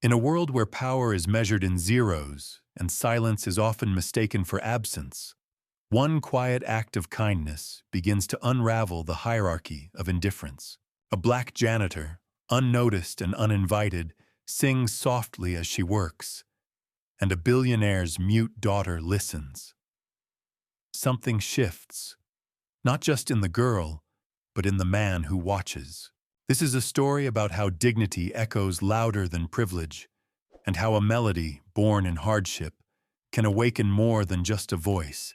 In a world where power is measured in zeros and silence is often mistaken for absence, one quiet act of kindness begins to unravel the hierarchy of indifference. A black janitor, unnoticed and uninvited, sings softly as she works, and a billionaire's mute daughter listens. Something shifts, not just in the girl, but in the man who watches. This is a story about how dignity echoes louder than privilege, and how a melody, born in hardship, can awaken more than just a voice.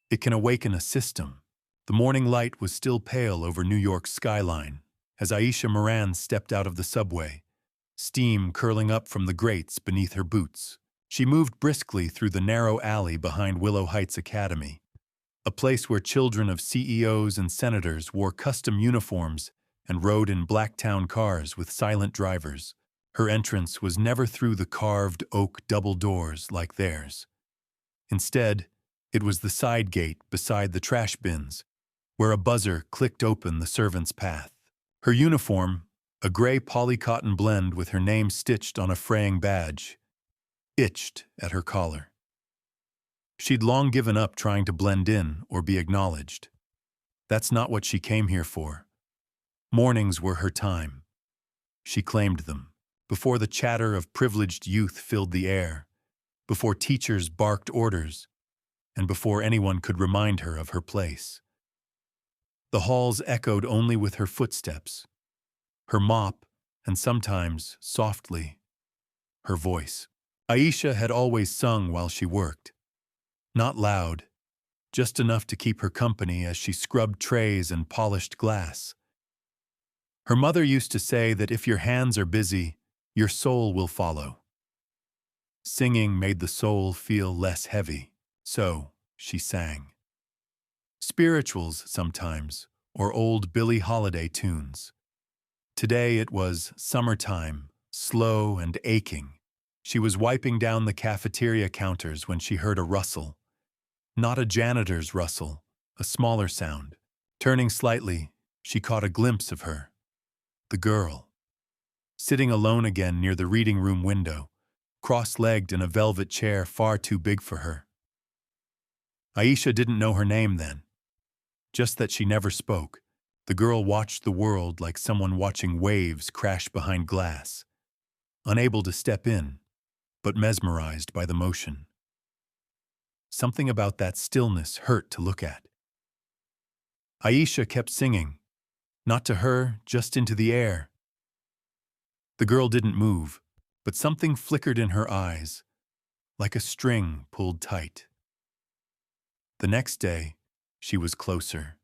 It can awaken a system. The morning light was still pale over New York's skyline as Aisha Moran stepped out of the subway, steam curling up from the grates beneath her boots. She moved briskly through the narrow alley behind Willow Heights Academy, a place where children of CEOs and senators wore custom uniforms and rode in black-town cars with silent drivers. Her entrance was never through the carved oak double doors like theirs. Instead, it was the side gate beside the trash bins, where a buzzer clicked open the servant's path. Her uniform, a gray polycotton blend with her name stitched on a fraying badge, itched at her collar. She'd long given up trying to blend in or be acknowledged. That's not what she came here for. Mornings were her time. She claimed them, before the chatter of privileged youth filled the air, before teachers barked orders, and before anyone could remind her of her place. The halls echoed only with her footsteps, her mop, and sometimes, softly, her voice. Aisha had always sung while she worked. Not loud, just enough to keep her company as she scrubbed trays and polished glass. Her mother used to say that if your hands are busy, your soul will follow. Singing made the soul feel less heavy, so she sang. Spirituals sometimes, or old Billie Holiday tunes. Today it was summertime, slow and aching. She was wiping down the cafeteria counters when she heard a rustle. Not a janitor's rustle, a smaller sound. Turning slightly, she caught a glimpse of her. The girl. Sitting alone again near the reading room window, cross-legged in a velvet chair far too big for her. Aisha didn't know her name then. Just that she never spoke. The girl watched the world like someone watching waves crash behind glass, unable to step in, but mesmerized by the motion. Something about that stillness hurt to look at. Aisha kept singing, not to her, just into the air. The girl didn't move, but something flickered in her eyes, like a string pulled tight. The next day, she was closer.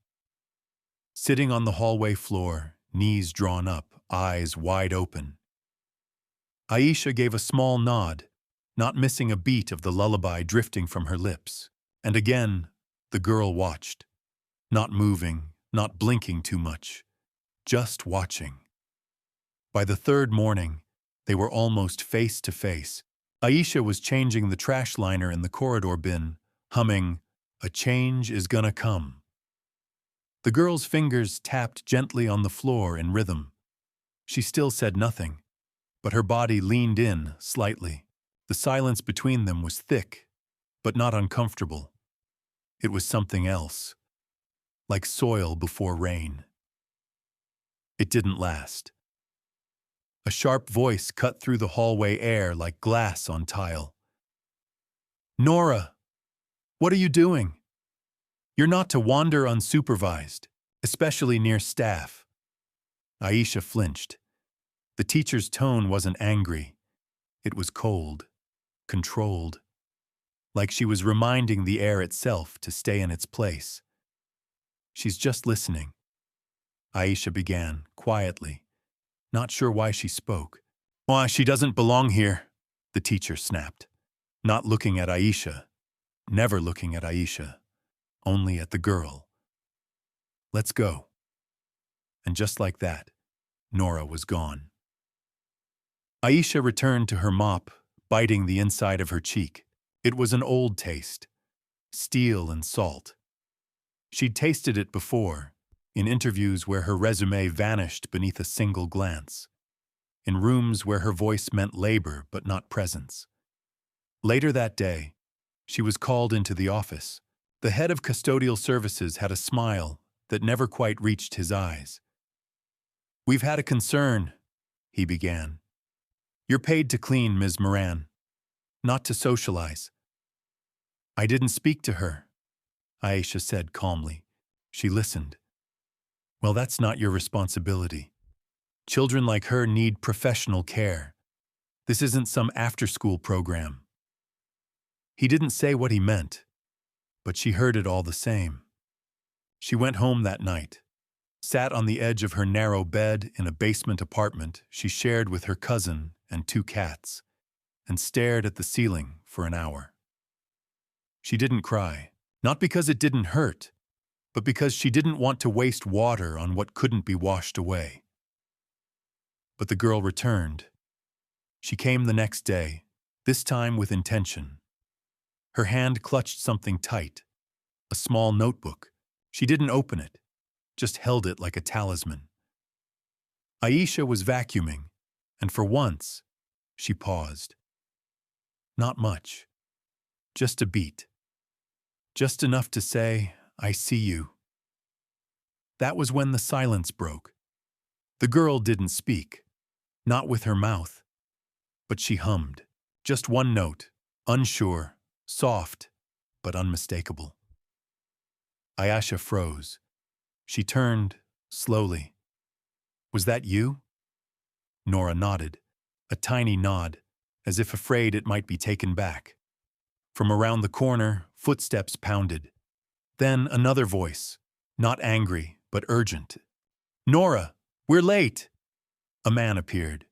Sitting on the hallway floor, knees drawn up, eyes wide open. Aisha gave a small nod, not missing a beat of the lullaby drifting from her lips. And again, the girl watched, not moving, not blinking too much, just watching. By the third morning, they were almost face to face. Aisha was changing the trash liner in the corridor bin, humming, "A change is gonna come." The girl's fingers tapped gently on the floor in rhythm. She still said nothing, but her body leaned in slightly. The silence between them was thick, but not uncomfortable. It was something else, like soil before rain. It didn't last. A sharp voice cut through the hallway air like glass on tile. "Nora, what are you doing? You're not to wander unsupervised, especially near staff." Aisha flinched. The teacher's tone wasn't angry. It was cold, controlled, like she was reminding the air itself to stay in its place. "She's just listening," Aisha began, quietly, not sure why she spoke. "Why, she doesn't belong here," the teacher snapped, not looking at Aisha, never looking at Aisha, only at the girl. "Let's go." And just like that, Nora was gone. Aisha returned to her mop, biting the inside of her cheek. It was an old taste, steel and salt. She'd tasted it before, in interviews where her resume vanished beneath a single glance. in rooms where her voice meant labor but not presence. Later that day, she was called into the office. The head of custodial services had a smile that never quite reached his eyes. "We've had a concern," he began. "You're paid to clean, Ms. Moran, not to socialize." "I didn't speak to her," Aisha said calmly. She listened. "Well, that's not your responsibility. Children like her need professional care. This isn't some after-school program." He didn't say what he meant, but she heard it all the same. She went home that night, sat on the edge of her narrow bed in a basement apartment she shared with her cousin and 2 cats, and stared at the ceiling for an hour. She didn't cry, not because it didn't hurt, but because she didn't want to waste water on what couldn't be washed away. But the girl returned. She came the next day, this time with intention. Her hand clutched something tight, a small notebook. She didn't open it, just held it like a talisman. Aisha was vacuuming, and for once, she paused. Not much, just a beat. Just enough to say, "I see you." That was when the silence broke. The girl didn't speak, not with her mouth, but she hummed. Just one note, unsure, soft, but unmistakable. Ayesha froze. She turned, slowly. "Was that you?" Nora nodded, a tiny nod, as if afraid it might be taken back. From around the corner, footsteps pounded. Then another voice, not angry, but urgent. "Nora, we're late!" A man appeared,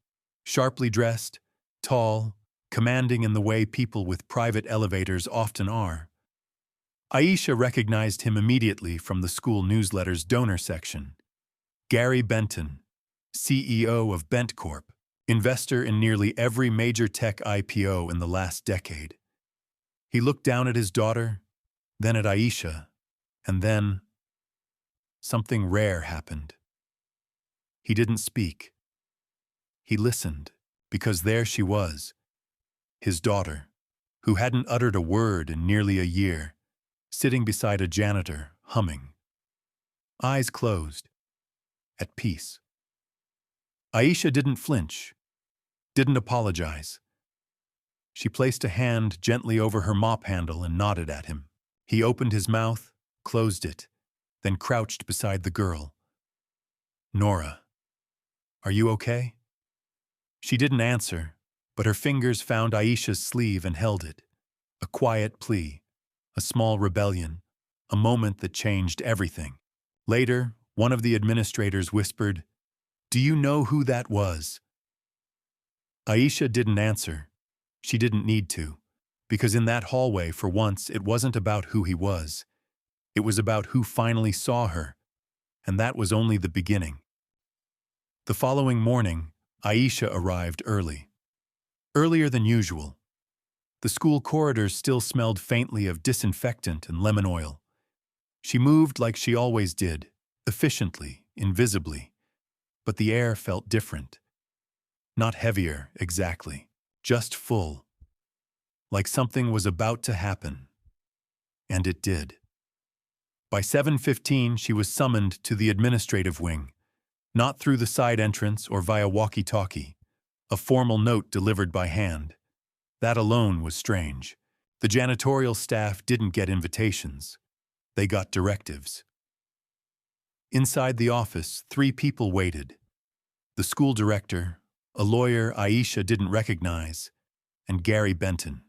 sharply dressed, tall, commanding in the way people with private elevators often are. Aisha recognized him immediately from the school newsletter's donor section. Gary Benton, CEO of Bent Corp, investor in nearly every major tech IPO in the last decade. He looked down at his daughter, then at Aisha, and then something rare happened. He didn't speak. He listened, because there she was, his daughter, who hadn't uttered a word in nearly a year, sitting beside a janitor, humming. Eyes closed, at peace. Aisha didn't flinch, didn't apologize. She placed a hand gently over her mop handle and nodded at him. He opened his mouth, closed it, then crouched beside the girl. "Nora, are you okay?" She didn't answer, but her fingers found Aisha's sleeve and held it. A quiet plea, a small rebellion, a moment that changed everything. Later, one of the administrators whispered, "Do you know who that was?" Aisha didn't answer. She didn't need to, because in that hallway, for once, it wasn't about who he was. It was about who finally saw her, and that was only the beginning. The following morning, Aisha arrived early. Earlier than usual. The school corridors still smelled faintly of disinfectant and lemon oil. She moved like she always did, efficiently, invisibly. But the air felt different. Not heavier, exactly, just full. Like something was about to happen. And it did. By 7:15, she was summoned to the administrative wing, not through the side entrance or via walkie-talkie, a formal note delivered by hand. That alone was strange. The janitorial staff didn't get invitations. They got directives. Inside the office, 3 people waited. The school director, a lawyer Aisha didn't recognize, and Gary Benton.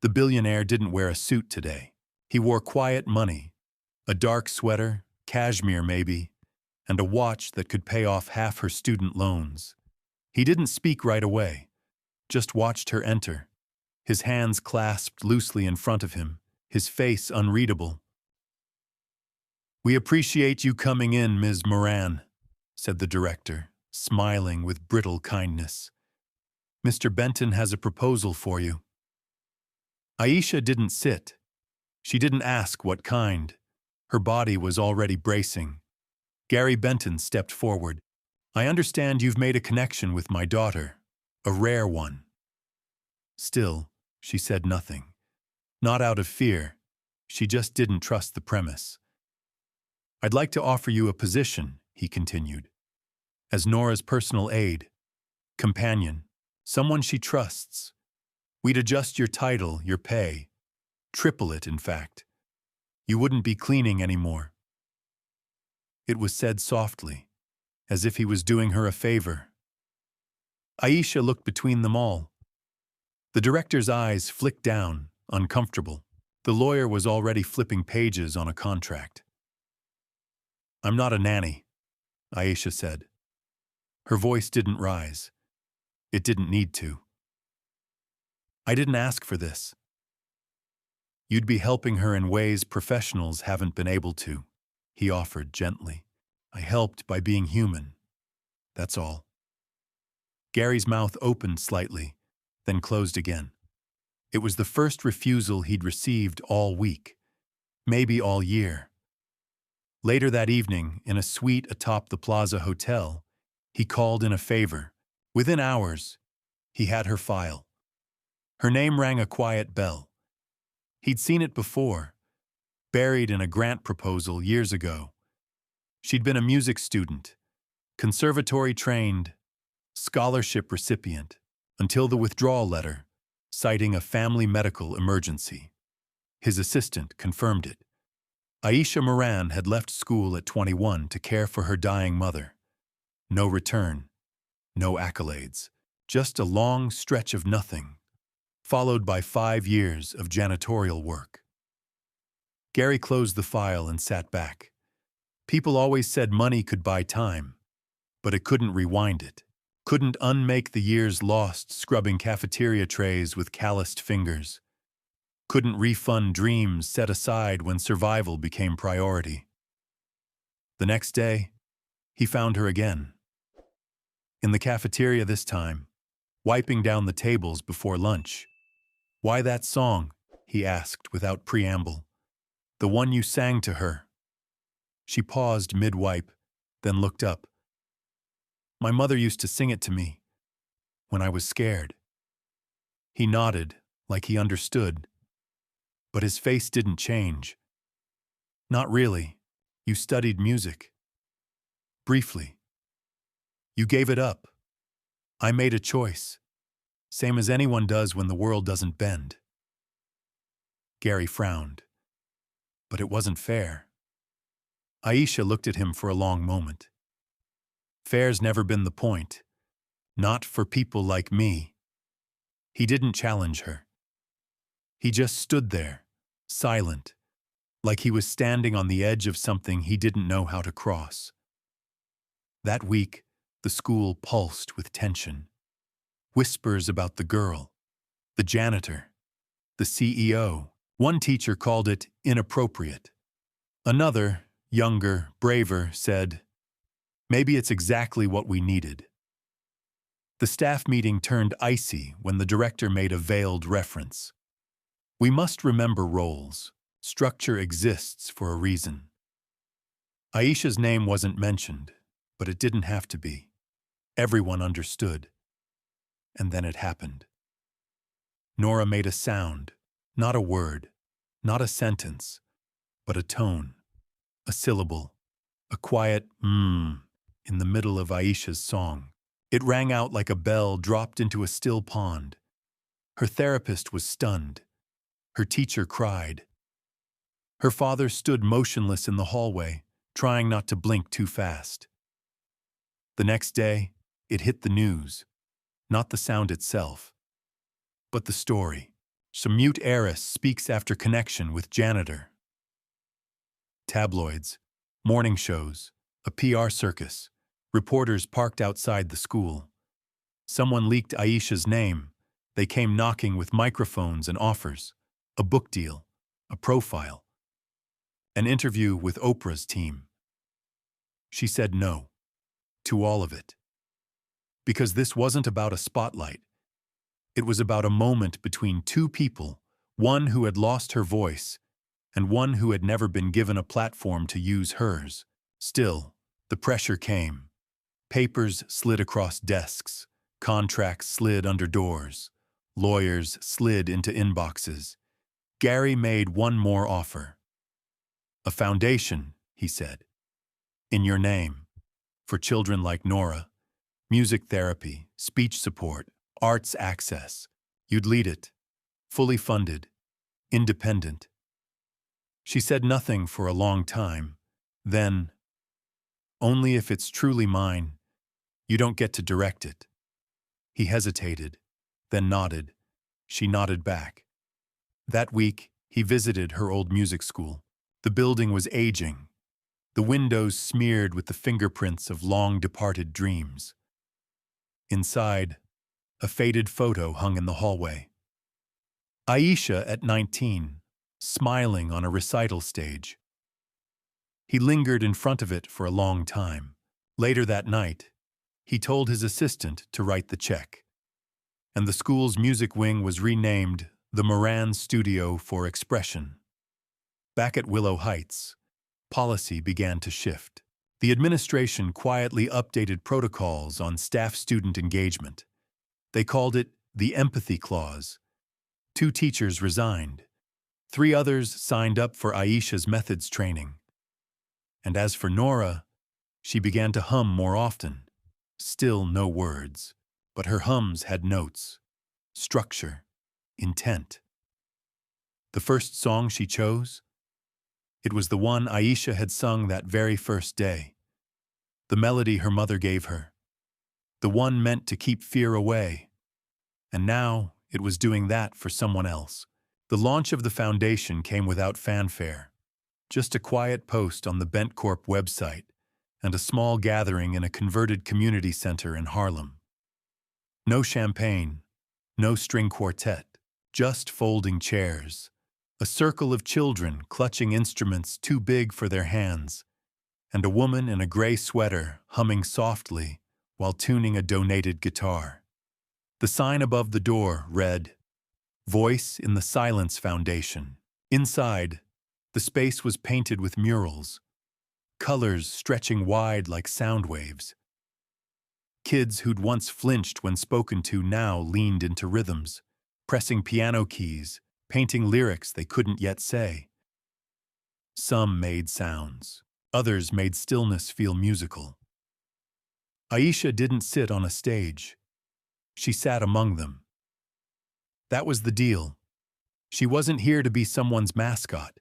The billionaire didn't wear a suit today. He wore quiet money, a dark sweater, cashmere maybe, and a watch that could pay off half her student loans. He didn't speak right away, just watched her enter, his hands clasped loosely in front of him, his face unreadable. "We appreciate you coming in, Ms. Moran," said the director, smiling with brittle kindness. "Mr. Benton has a proposal for you." Aisha didn't sit. She didn't ask what kind. Her body was already bracing. Gary Benton stepped forward. I understand you've made a connection with my daughter, a rare one. Still, she said nothing. Not out of fear, she just didn't trust the premise. I'd like to offer you a position, he continued, as Nora's personal aide, companion, someone she trusts. We'd adjust your title, your pay, triple it, in fact. You wouldn't be cleaning anymore. It was said softly, as if he was doing her a favor. Aisha looked between them all. The director's eyes flicked down, uncomfortable. The lawyer was already flipping pages on a contract. I'm not a nanny, Aisha said. Her voice didn't rise. It didn't need to. I didn't ask for this. You'd be helping her in ways professionals haven't been able to, he offered gently. I helped by being human. That's all. Gary's mouth opened slightly, then closed again. It was the first refusal he'd received all week, maybe all year. Later that evening, in a suite atop the Plaza Hotel, he called in a favor. Within hours, he had her file. Her name rang a quiet bell. He'd seen it before, buried in a grant proposal years ago. She'd been a music student, conservatory trained, scholarship recipient, until the withdrawal letter, citing a family medical emergency. His assistant confirmed it. Aisha Moran had left school at 21 to care for her dying mother. No return, no accolades, just a long stretch of nothing, followed by 5 years of janitorial work. Gary closed the file and sat back. People always said money could buy time, but it couldn't rewind it, couldn't unmake the years lost scrubbing cafeteria trays with calloused fingers, couldn't refund dreams set aside when survival became priority. The next day, he found her again. In the cafeteria this time, wiping down the tables before lunch. Why that song? He asked without preamble. The one you sang to her. She paused mid-wipe, then looked up. My mother used to sing it to me, when I was scared. He nodded, like he understood. But his face didn't change. Not really. You studied music. Briefly. You gave it up. I made a choice. Same as anyone does when the world doesn't bend. Gary frowned. But it wasn't fair. Aisha looked at him for a long moment. Fair's never been the point. Not for people like me. He didn't challenge her. He just stood there, silent, like he was standing on the edge of something he didn't know how to cross. That week, the school pulsed with tension. Whispers about the girl, the janitor, the CEO. One teacher called it inappropriate. Another, younger, braver, said, maybe it's exactly what we needed. The staff meeting turned icy when the director made a veiled reference. We must remember roles. Structure exists for a reason. Aisha's name wasn't mentioned, but it didn't have to be. Everyone understood. And then it happened. Nora made a sound, not a word, not a sentence, but a tone, a syllable, a quiet in the middle of Aisha's song. It rang out like a bell dropped into a still pond. Her therapist was stunned. Her teacher cried. Her father stood motionless in the hallway, trying not to blink too fast. The next day, it hit the news. Not the sound itself, but the story. Some mute heiress speaks after connection with janitor. Tabloids, morning shows, a PR circus, reporters parked outside the school. Someone leaked Aisha's name. They came knocking with microphones and offers. A book deal, a profile, an interview with Oprah's team. She said no to all of it. Because this wasn't about a spotlight. It was about a moment between two people, one who had lost her voice and one who had never been given a platform to use hers. Still, the pressure came. Papers slid across desks, contracts slid under doors, lawyers slid into inboxes. Gary made one more offer. "A foundation," he said, "in your name, for children like Nora, music therapy, speech support, arts access. You'd lead it, fully funded, independent." She said nothing for a long time. Then, "Only if it's truly mine. You don't get to direct it." He hesitated, then nodded. She nodded back. That week, he visited her old music school. The building was aging, the windows smeared with the fingerprints of long-departed dreams. Inside, a faded photo hung in the hallway. Aisha at 19, smiling on a recital stage. He lingered in front of it for a long time. Later that night, he told his assistant to write the check, and the school's music wing was renamed the Moran Studio for Expression. Back at Willow Heights, policy began to shift. The administration quietly updated protocols on staff-student engagement. They called it the Empathy Clause. 2 teachers resigned. 3 others signed up for Aisha's methods training. And as for Nora, she began to hum more often. Still no words, but her hums had notes, structure, intent. The first song she chose? It was the one Aisha had sung that very first day. The melody her mother gave her. The one meant to keep fear away. And now it was doing that for someone else. The launch of the foundation came without fanfare. Just a quiet post on the Bentcorp website and a small gathering in a converted community center in Harlem. No champagne, no string quartet, just folding chairs, a circle of children clutching instruments too big for their hands, and a woman in a gray sweater humming softly while tuning a donated guitar. The sign above the door read, "Voice in the Silence Foundation." Inside, the space was painted with murals, colors stretching wide like sound waves. Kids who'd once flinched when spoken to now leaned into rhythms, pressing piano keys, painting lyrics they couldn't yet say. Some made sounds. Others made stillness feel musical. Aisha didn't sit on a stage. She sat among them. That was the deal. She wasn't here to be someone's mascot.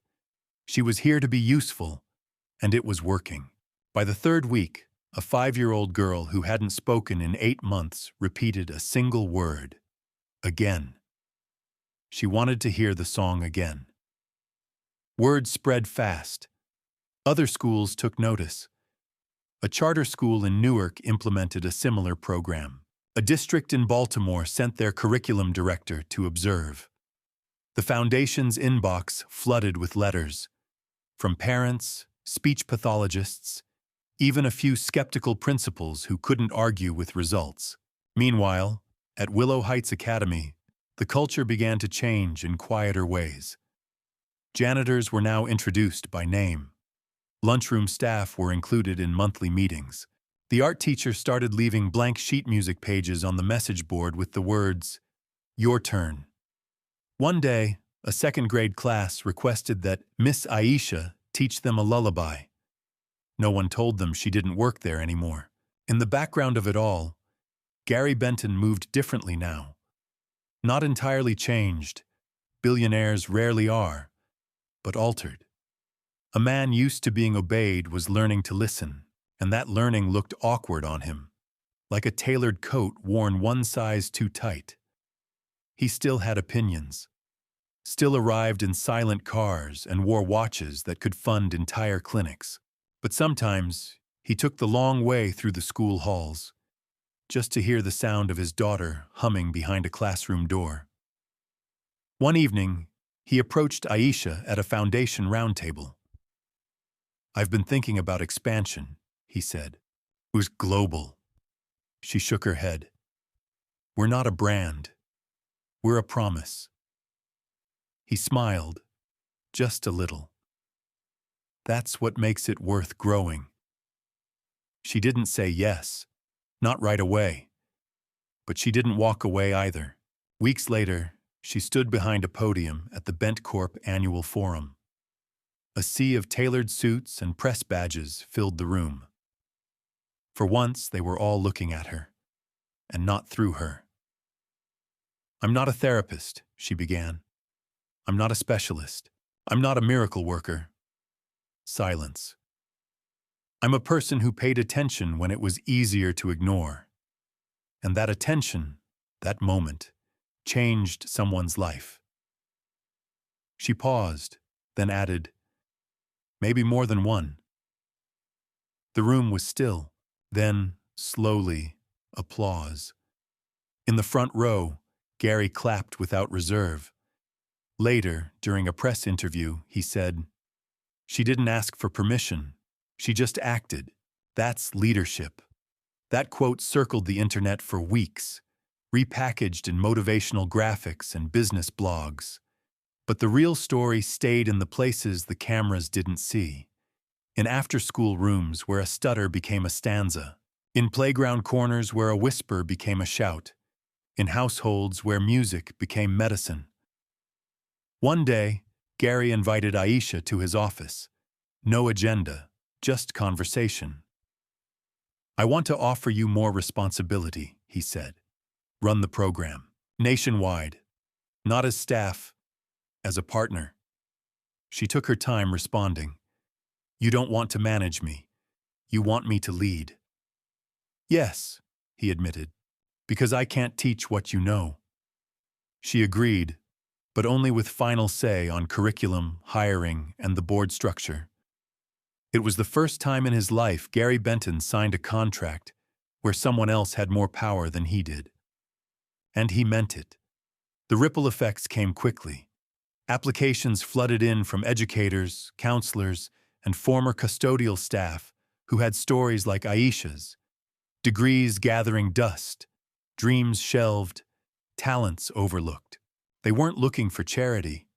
She was here to be useful, and it was working. By the 3rd week, a 5-year-old girl who hadn't spoken in 8 months repeated a single word. Again. She wanted to hear the song again. Word spread fast. Other schools took notice. A charter school in Newark implemented a similar program. A district in Baltimore sent their curriculum director to observe. The foundation's inbox flooded with letters from parents, speech pathologists, even a few skeptical principals who couldn't argue with results. Meanwhile, at Willow Heights Academy, the culture began to change in quieter ways. Janitors were now introduced by name. Lunchroom staff were included in monthly meetings. The art teacher started leaving blank sheet music pages on the message board with the words, "Your turn." One day, a 2nd grade class requested that Miss Aisha teach them a lullaby. No one told them she didn't work there anymore. In the background of it all, Gary Benton moved differently now. Not entirely changed, billionaires rarely are, but altered. A man used to being obeyed was learning to listen, and that learning looked awkward on him, like a tailored coat worn one size too tight. He still had opinions, still arrived in silent cars and wore watches that could fund entire clinics. But sometimes he took the long way through the school halls, just to hear the sound of his daughter humming behind a classroom door. One evening, he approached Aisha at a foundation roundtable. "I've been thinking about expansion," he said. "It was global." She shook her head. "We're not a brand. We're a promise." He smiled, just a little. "That's what makes it worth growing." She didn't say yes. Not right away. But she didn't walk away either. Weeks later, she stood behind a podium at the Bent Corp annual forum. A sea of tailored suits and press badges filled the room. For once, they were all looking at her, and not through her. "I'm not a therapist," she began. "I'm not a specialist. I'm not a miracle worker." Silence. "I'm a person who paid attention when it was easier to ignore. And that attention, that moment, changed someone's life." She paused, then added, "Maybe more than one." The room was still. Then, slowly, applause. In the front row, Gary clapped without reserve. Later, during a press interview, he said, "She didn't ask for permission. She just acted. That's leadership." That quote circled the internet for weeks, repackaged in motivational graphics and business blogs. But the real story stayed in the places the cameras didn't see. In after-school rooms where a stutter became a stanza. In playground corners where a whisper became a shout. In households where music became medicine. One day, Gary invited Aisha to his office. No agenda, just conversation. "I want to offer you more responsibility," he said. "Run the program. Nationwide. Not as staff, as a partner." She took her time responding. "You don't want to manage me. You want me to lead." "Yes," he admitted, "because I can't teach what you know." She agreed, but only with final say on curriculum, hiring, and the board structure. It was the first time in his life Gary Benton signed a contract where someone else had more power than he did. And he meant it. The ripple effects came quickly. Applications flooded in from educators, counselors, and former custodial staff who had stories like Aisha's. Degrees gathering dust, dreams shelved, talents overlooked. They weren't looking for charity.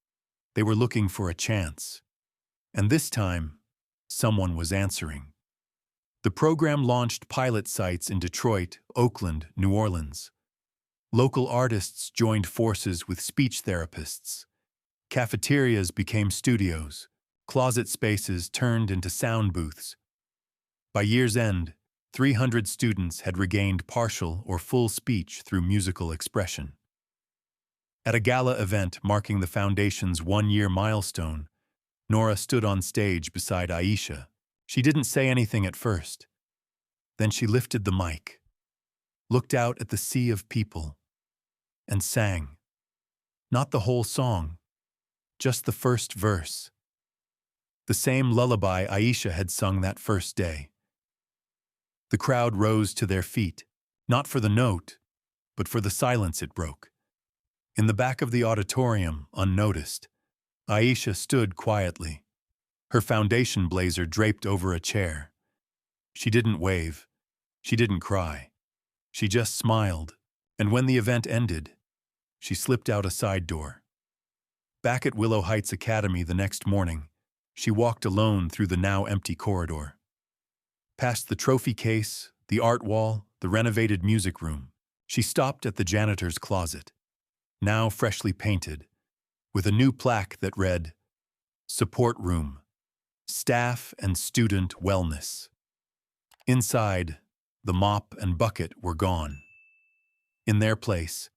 They were looking for a chance. And this time, someone was answering. The program launched pilot sites in Detroit, Oakland, New Orleans. Local artists joined forces with speech therapists. Cafeterias became studios. Closet spaces turned into sound booths. By year's end, 300 students had regained partial or full speech through musical expression. At a gala event marking the Foundation's one-year milestone, Nora stood on stage beside Aisha. She didn't say anything at first. Then she lifted the mic, looked out at the sea of people, and sang. Not the whole song, just the first verse. The same lullaby Aisha had sung that first day. The crowd rose to their feet, not for the note, but for the silence it broke. In the back of the auditorium, unnoticed, Aisha stood quietly, her foundation blazer draped over a chair. She didn't wave. She didn't cry. She just smiled, and when the event ended, she slipped out a side door. Back at Willow Heights Academy the next morning, she walked alone through the now empty corridor. Past the trophy case, the art wall, the renovated music room, she stopped at the janitor's closet, now freshly painted, with a new plaque that read, "Support Room, Staff and Student Wellness." Inside, the mop and bucket were gone. In their place,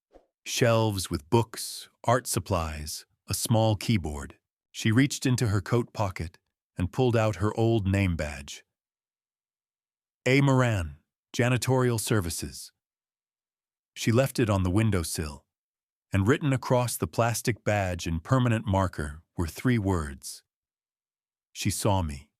shelves with books, art supplies, a small keyboard. She reached into her coat pocket and pulled out her old name badge. A. Moran, Janitorial Services. She left it on the windowsill, and written across the plastic badge in permanent marker were 3 words. She saw me.